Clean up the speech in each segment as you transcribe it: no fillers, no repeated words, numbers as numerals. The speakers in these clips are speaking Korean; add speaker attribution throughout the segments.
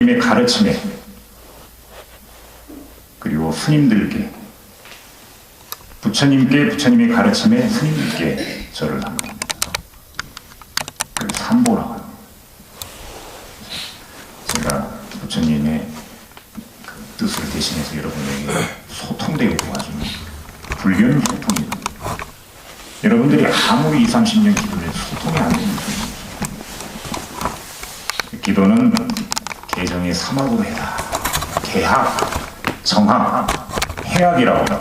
Speaker 1: 부처님의 가르침에 그리고 스님들께 부처님의 가르침에 스님들께 절을 한 겁니다. 그래서 삼보라고 합니다. 제가 부처님의 그 뜻을 대신해서 여러분에게 소통되게 도와주는 불교는 소통이다. 여러분들이 아무리 20, 30년 기도를 해도 소통이 안 되는 거예요. 기도는 개정의 삼학으로 해라. 개학, 정학, 해학이라고 합니다.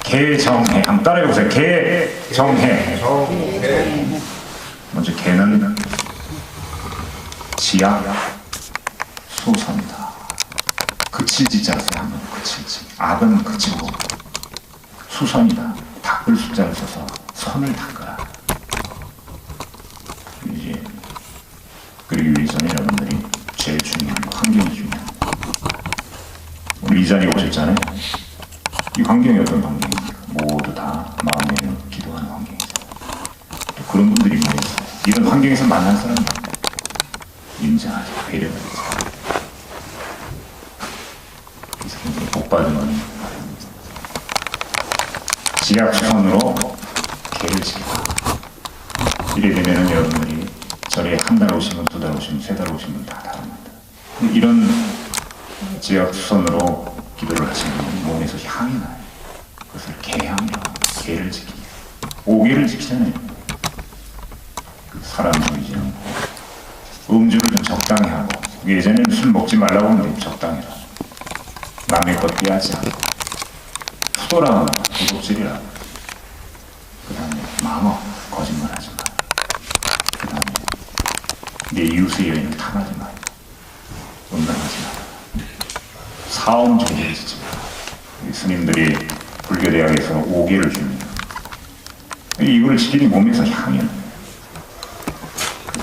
Speaker 1: 개정해. 한번 따라해보세요. 개정해. 먼저 개는 지약, 소선이다. 그칠 지자를 써요. 한번 그칠지. 악은 그치고 수선이다. 닦을 숫자를 써서 선을 닦아라. 이제 그리고 이전에 여러분들이 제일 중요한 환경이 중요한. 오늘 이 자리에 오셨잖아요. 이 환경이 어떤 환경입니까? 모두 다 마음에 기도하는 환경이죠. 또 그런 분들이 모여있어요. 이런 환경에서 만난 사람은 인자하죠. 배려가 되죠. 그래서 굉장히 복받은 분이 지약수선으로 개를 지키고 이래 되면은 여러분들이 절에 한 달 오시면, 두 달 오시면, 세 달 오시면 다 다릅니다. 이런 지약수선으로 기도를 하시면 몸에서 향이 나요. 그것을 개향이라고 합니다. 개를 지키고 5개를 지키잖아요. 그 사람 보이지 않고 음주를 좀 적당히 하고 예전에는 술 먹지 말라고 하는데 적당히 하고 남의 것 빼앗지 않고 수도라고 도둑질이라고 그 다음에 망어 거짓말하지 마. 그 다음에 내 이웃의 여인을 탐하지 마. 음란하지 마. 사엄주의를 지지 마. 스님들이 불교대학에서 5개를 줍니다. 이거를 지키니 몸에서 향이 나요.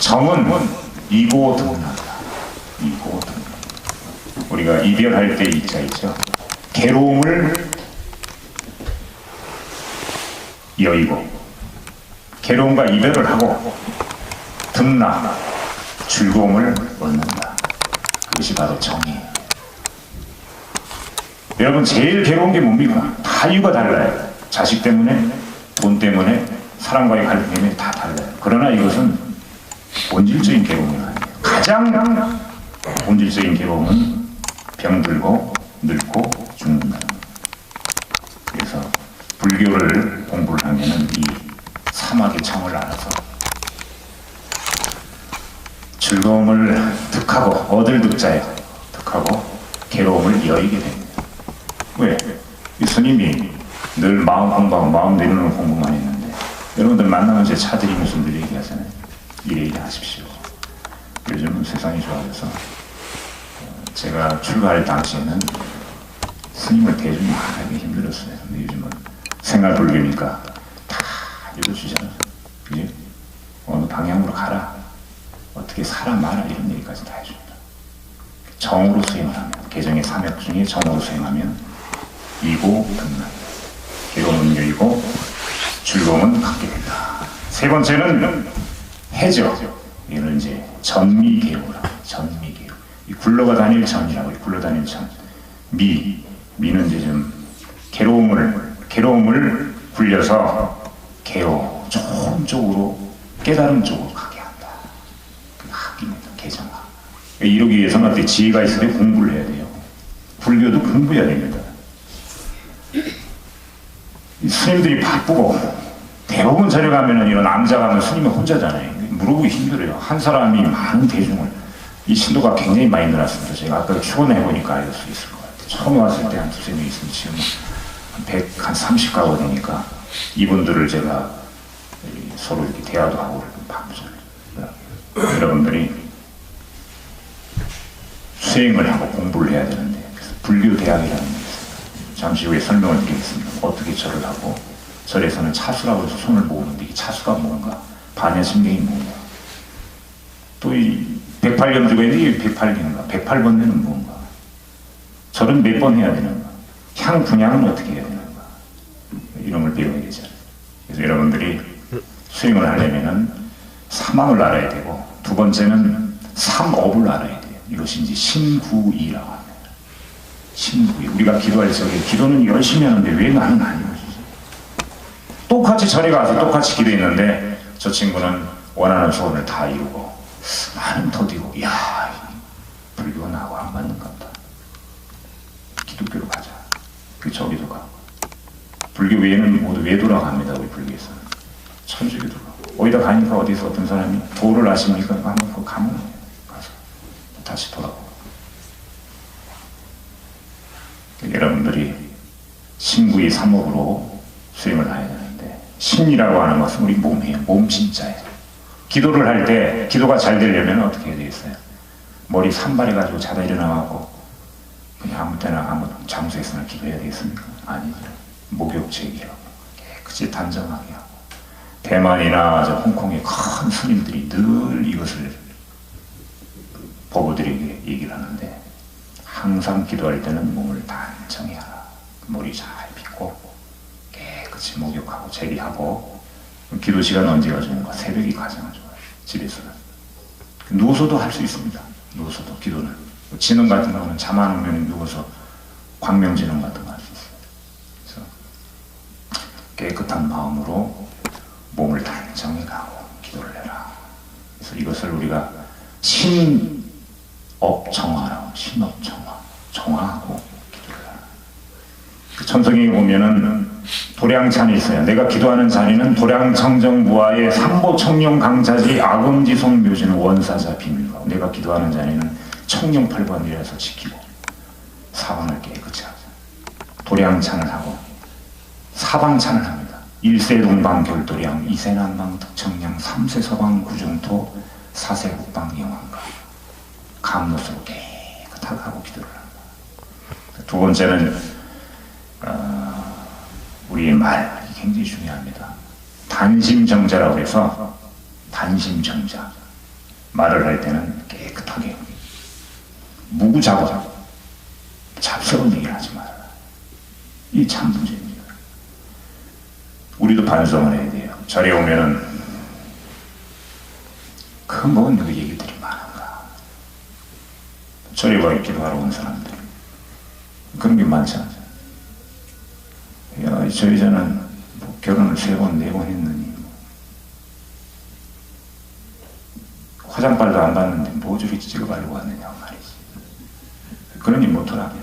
Speaker 1: 정은 이고등락이다. 이고등락. 우리가 이별할 때 이자 있죠. 괴로움을 여의고 괴로움과 이별을 하고 등락, 즐거움을 얻는다. 그것이 바로 정이에요. 여러분 제일 괴로운 게 뭡니까? 다 이유가 달라요. 자식 때문에, 돈 때문에, 사람과의 갈등 때문에 다 달라요. 그러나 이것은 본질적인 괴로움이 아니에요. 가장 본질적인 괴로움은 병들고 늙고 죽는다. 그래서 불교를 공부를 하면은 이 사막의 정을 알아서 즐거움을 득하고 얻을 득자예요. 득하고 괴로움을 여의게 됩니다. 왜? 이 스님이 늘 마음 공부하고 마음 내려놓는 공부만 했는데 여러분들 만나면 제 차드리면서 늘 얘기하잖아요. 이래 하십시오. 요즘은 세상이 좋아져서 제가 출가할 당시에는 스님을 대중이 하기 힘들었어요. 근데 요즘은 생활 불교니까 다 읽어주잖아요. 그지? 어느 방향으로 가라. 어떻게 살아 마라. 이런 얘기까지 다 해줍니다. 정으로 수행을 하면, 개정의 삼약 중에 정으로 수행하면 이고 등락. 괴로움은 여의고 즐거움은 갖게 된다. 세 번째는 해죠. 이거는 이제 전미계호라. 전미계호. 이 굴러가 다닐 전이라고. 굴러다닐 전. 미는 이제 좀 괴로움을 굴려서 개호, 좋은 쪽으로, 깨달음 쪽으로 가게 한다. 그 학입니다. 개정학. 이러기 위해서는 어때? 지혜가 있을 때 공부를 해야 돼요. 불교도 공부해야 됩니다. 스님들이 바쁘고 대부분 절에 가면은 이런 남자 가면 스님이 혼자잖아요. 물어보기 힘들어요. 한 사람이 많은 대중을. 이 신도가 굉장히 많이 늘었습니다. 제가 아까 추론해 보니까 알 수 있을 것 같아요. 처음 왔을 때 한 두세 명 있으면 지금 한 30가구 되니까 이분들을 제가 서로 이렇게 대화도 하고 바쁘잖아요. 여러분들이 수행을 하고 공부를 해야 되는데 그래서 불교대학이라는 게 있어요. 잠시 후에 설명을 드리겠습니다. 어떻게 절을 하고 절에서는 차수라고 해서 손을 모으는데 이 차수가 뭔가 반야심경이 뭔가 또 이 108년주가 있는데 108년인가 108번뇌는 뭔가 절은 몇 번 해야 되는가 향 분양은 어떻게 해야 되는가 이런 걸 배워야 되잖아요. 그래서 여러분들이 수행을 하려면은 삼함을 알아야 되고 두 번째는 삼업을 알아야 돼요. 이것이 이제 신구이라고 합니다. 신구이. 우리가 기도할 적에 기도는 열심히 하는데 왜 나는 안 이루어지지? 똑같이 절에 가서 똑같이 기도했는데 저 친구는 원하는 소원을 다 이루고 나는 더디고, 야, 불교가 나하고 안 맞는 것 같다. 기독교로 가자. 저기도 가. 불교 외에는 모두 외도라고 합니다. 우리 불교에서는 천주교도 가고. 어디다 가니까 어디서 어떤 사람이 도를 아십니까? 한번 그 가면 가서 다시 돌아오고. 여러분들이 신구의 삼업으로 수행을 해야 되는데, 신이라고 하는 것은 우리 몸이에요. 몸 진짜예요. 기도를 할 때 기도가 잘 되려면 어떻게 해야 되겠어요? 머리 산발해가지고 자다 일어나고 그냥 아무 때나 아무 장소에서나 기도해야 되겠습니까? 아니죠. 목욕제기하고 깨끗이 단정하게 하고. 대만이나 저 홍콩의 큰 스님들이 늘 이것을 보고들에게 얘기를 하는데, 항상 기도할 때는 몸을 단정히 하라. 머리 잘 빗고 깨끗이 목욕하고 제기하고. 기도 시간 언제가 좋은가? 새벽이 가장 좋아요. 집에서는 누워서도 할 수 있습니다. 누워서도 기도는. 진흥 같은 경우는 잠 안 오면 누워서 광명진흥 같은 거 할 수 있어요. 그래서 깨끗한 마음으로 몸을 단정히 가고 기도를 해라. 그래서 이것을 우리가 신업정화라고, 신업정화, 정화하고 기도를 해라. 그 천성에 보면은 도량찬이 있어요. 내가 기도하는 자리는 도량청정무아의 삼보청룡강자지 아금지송 묘지는 원사자 비밀과. 내가 기도하는 자리는 청룡팔관이라서 지키고 사방을 깨끗이 하자. 도량찬을 하고 사방찬을 합니다. 1세 동방 결도량, 2세 남방 득청량, 3세 서방 구중토, 4세 북방 영왕가. 감로스로 깨끗하게 하고 기도를 합니다. 두 번째는 우리의 말, 굉장히 중요합니다. 단심정자라고 해서, 단심정자. 말을 할 때는 깨끗하게, 무구잡아, 잡스러운 얘기를 하지 말아라. 이 참 문제입니다. 우리도 반성을 해야 돼요. 절에 오면은 그 뭔 그 얘기들이 많은가. 절에 와 기도하러 온 사람들 그런 게 많지 않아요. 야, 저 여자는 뭐 결혼을 3번, 4번 했느니 뭐. 화장빨도 안 봤는데 뭐 저리 찍어 바르고 왔느냐 말이지. 그러니 못하라며.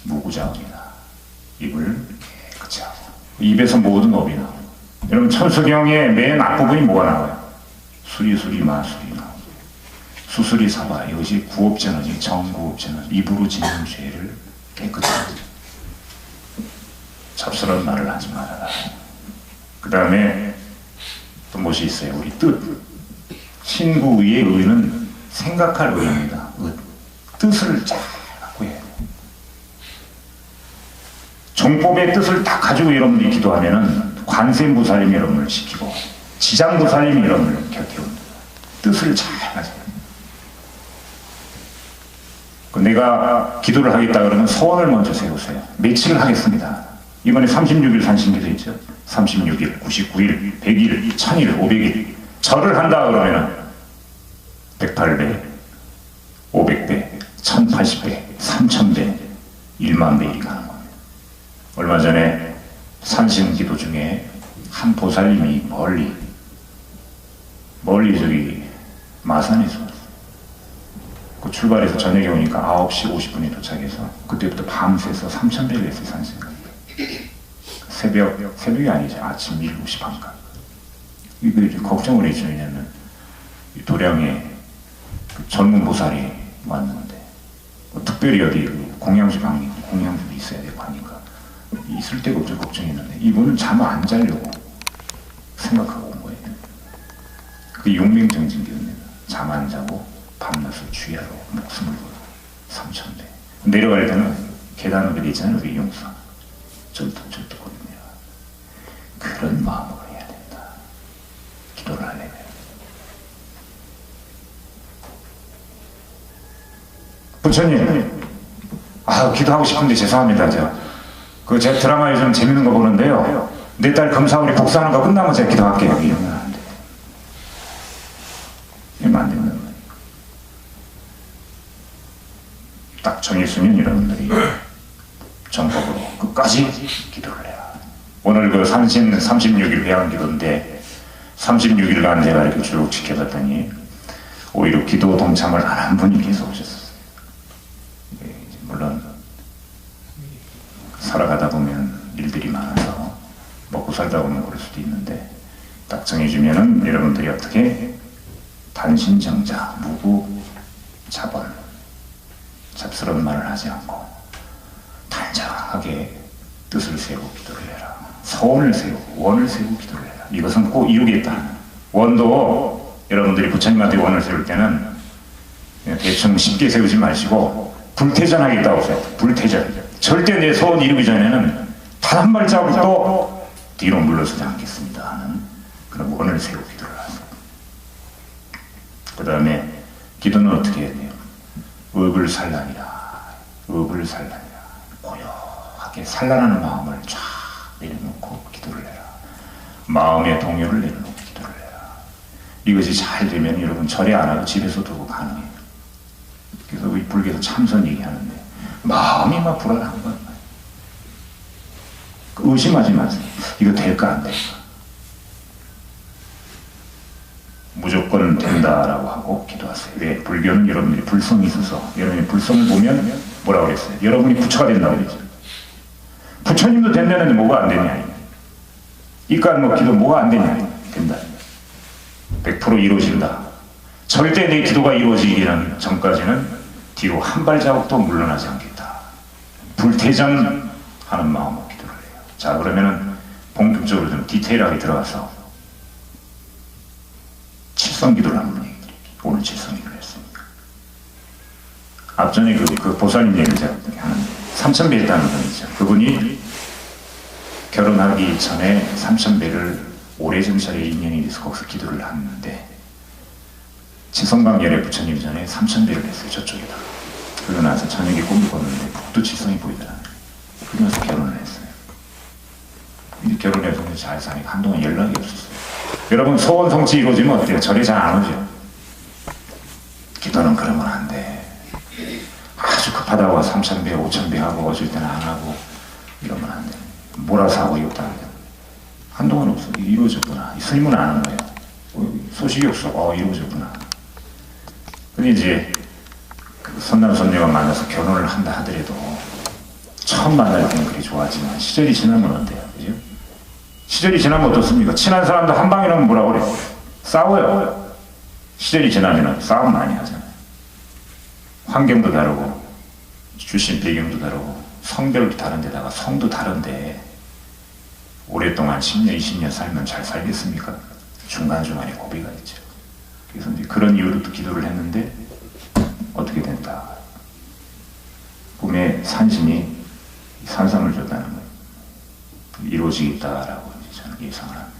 Speaker 1: 무구자업이나 입을 깨끗이 하고 입에서 모든 업이 나와요. 여러분 천수경의 맨 앞부분이 뭐가 나와요? 수리수리 마수리 나오고, 수수리 사바. 이것이 구업전원이 정구업전원. 입으로 짓는 죄를 깨끗이 하죠. 잡스러운 말을 하지 말아라. 그 다음에 또 무엇이 있어요? 우리 뜻. 신구의의 의는 생각할 의입니다. 뜻을 잘 갖고 해야 돼요. 정법의 뜻을 다 가지고 여러분들이 기도하면은 관세음보살님이 여러분을 지키고 지장보살님이 여러분을 곁에 옵니다. 뜻을 잘 가져야 돼요. 내가 기도를 하겠다 그러면 소원을 먼저 세우세요. 며칠을 하겠습니다. 이번에 36일 산신기도 있죠. 36일, 99일, 100일, 1000일, 500일. 절을 한다 그러면은 108배, 500배, 1080배, 3000배, 100,000배 가는 겁니다. 얼마 전에 산신기도 중에 한 보살님이 멀리 저기 마산에서 왔어요. 그 출발해서 저녁에 오니까 9시 50분에 도착해서 그때부터 밤새서 3000배를 했어요. 산신기도. 새벽이 아니죠. 아침 7시 반까지. 이거 걱정을 했죠. 왜냐면 도량에 그 젊은 보살이 왔는데 뭐 특별히 어디 공양주 방이 공양주도 있어야 되고 하니까 있을 데가 없죠. 걱정했는데 이분은 잠 안 자려고 생각하고 온 거예요. 그게 용맹정진기였습니다. 잠 안 자고 밤낮을 주야로 목숨을 걸고 3000배. 내려갈 때는 계단 옆에 있잖아요. 여기 용사. 절뚝절뚝거립니다. 그런 마음으로 해야 된다. 기도를 하려면. 부처님, 기도하고 싶은데 죄송합니다. 제가 드라마 요즘 재밌는 거 보는데요. 내 딸 검사원이 복수하는 거 끝나면 제가 기도할게요. 이러면 안 돼. 이러면 안 된다는 거예요. 딱 정했으면 여러분들이 전법으로 끝까지 기도를 해라. 오늘 그 36일 회양 기도인데 36일간 제가 이렇게 쭉 지켜봤더니 오히려 기도 동참을 안 한 분이 계속 오셨어요. 물론 살아가다 보면 일들이 많아서 먹고 살다 보면 그럴 수도 있는데 딱 정해주면은 여러분들이 어떻게 단신정자, 무구자번, 잡스러운 말을 하지 않고 단정하게 뜻을 세우고 기도를 해라. 서원을 세우고 원을 세우고 기도를 해라. 이것은 꼭 이루겠다. 원도 여러분들이 부처님한테 원을 세울 때는 그냥 대충 쉽게 세우지 마시고 불태전하겠다고 세요. 불태전. 절대 내 소원 이루기 전에는 단 한 발자국도 뒤로 물러서지 않겠습니다 하는 그런 원을 세우고 기도를 하세요. 그 다음에 기도는 어떻게 해야 돼요? 업을 산란이라. 업을 산란이라. 고요하게 산란하는 마음을 쫙 내려놓고 기도를 해라. 마음의 동요를 내려놓고 기도를 해라. 이것이 잘 되면 여러분 절에 안 하고 집에서도 가능해요. 그래서 우리 불교에서 참선 얘기하는데 마음이 막 불안한 거예요. 의심하지 마세요. 이거 될까 안 될까? 무조건 된다라고 하고 기도하세요. 왜? 불교는 여러분들이 불성이 있어서 여러분이 불성을 보면 뭐라고 그랬어요? 여러분이 부처가 된다고 그랬죠. 부처님도 된다는데 뭐가 안 되냐? 이깟 뭐 기도 뭐가 안 되냐? 된다. 100% 이루어진다. 절대 내 기도가 이루어지기 전까지는 뒤로 한 발자국도 물러나지 않겠다. 불태전하는 마음으로 기도를 해요. 자, 그러면은 본격적으로 좀 디테일하게 들어가서 칠성기도를 한번 얘기 드릴게요. 오늘 칠성기도를 했으니까. 앞전에 그 보살님 얘기를 제가 하는 삼천배 했다는 분 있죠. 그분이 결혼하기 전에 삼천배를 오래전설에 인연이 돼서 거기서 기도를 하는데 칠성광열의 부처님 전에 삼천배를 했어요. 저쪽에다. 그러고 나서 저녁에 꿈을 꿨는데 북두 칠성이 보이더라고요. 그러면서 결혼을 했어요. 근데 결혼해서 잘 사니까 한동안 연락이 없었어요. 여러분 소원 성취 이루어지면 어때요? 절에 잘 안 오죠? 기도는 그러면 안 돼. 아주 급하다고 3,000배, 5,000배 하고 어쩔 때는 안 하고 이러면 안 돼. 몰아서 하고 이것도 안 돼. 한동안 없어. 이루어졌구나. 스님은 아는 거예요. 소식이 없어. 이루어졌구나. 근데 이제 그 선남 선녀가 만나서 결혼을 한다 하더라도 처음 만날 때는 그리 좋아하지만 시절이 지나면 어때요? 그죠? 시절이 지나면 어떻습니까? 친한 사람도 한 방에 넣으면 뭐라고 그래요? 싸워요. 시절이 지나면 싸움 많이 하잖아요. 환경도 다르고 출신 배경도 다르고 성별도 다른데다가 성도 다른데 오랫동안 10년, 20년 살면 잘 살겠습니까? 중간중간에 고비가 있죠. 그래서 이제 그런 이유로 또 기도를 했는데 어떻게 된다. 꿈에 산신이 산성을 줬다는 거예요. 이루어지겠다라고 이제 저는 예상을 합니다.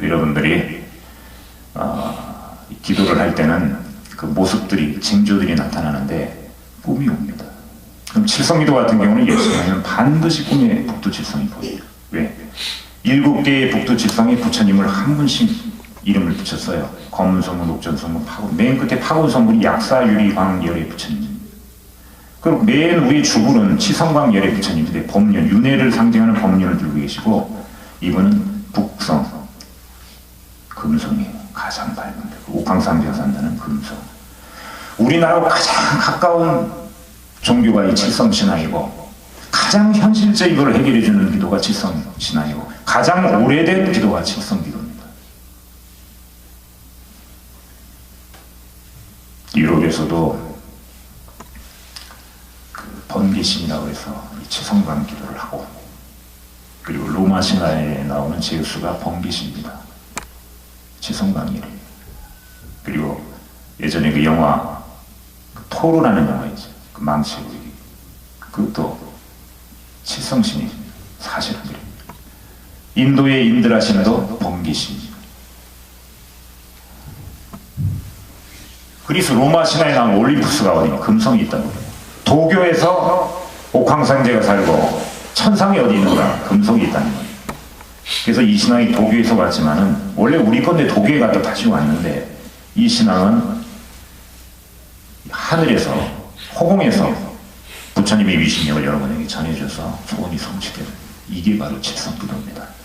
Speaker 1: 여러분들이 기도를 할 때는 그 모습들이, 징조들이 나타나는데 꿈이 옵니다. 그럼 칠성기도 같은 경우는 예수님은 반드시 꿈에 북두칠성이 보여요. 왜? 7개의 북두칠성이 부처님을 한 분씩 이름을 붙였어요. 검은성문, 옥전성문, 파군. 맨 끝에 파군성문이 약사유리광열의 부처님. 그리고 맨 위에 주불은 치성광열의 부처님인데 법륜, 윤회를 상징하는 법륜을 들고 계시고 이분은 북성, 금성이에요. 가장 밝은 데. 옥황상제가 산다는 금성. 우리나라와 가장 가까운 종교가 이 칠성신앙이고 가장 현실적인 걸 해결해주는 기도가 칠성신앙이고 가장 오래된 기도가 칠성기도입니다. 유럽에서도 그 번개신이라고 해서 칠성광 기도를 하고 그리고 로마 신화에 나오는 제우스가 번개신입니다. 칠성광이래요. 그리고 예전에 그 영화 그 토로라는 영화 있죠. 그 망치고 그것도 칠성신이 사실은 그래요. 인도의 인드라신도 번개신이죠. 그리스 로마 신화에 나온 올림푸스가 어디 금성이 있다고 그래요. 도교에서 옥황상제가 살고 천상이 어디 있는가? 금성이 있다는 거예요. 그래서 이 신앙이 도교에서 왔지만은 원래 우리 건데 도교에 갔다 다시 왔는데 이 신앙은 하늘에서 허공에서 부처님의 위신력을 여러분에게 전해줘서 소원이 성취되는 이게 바로 칠성기도입니다.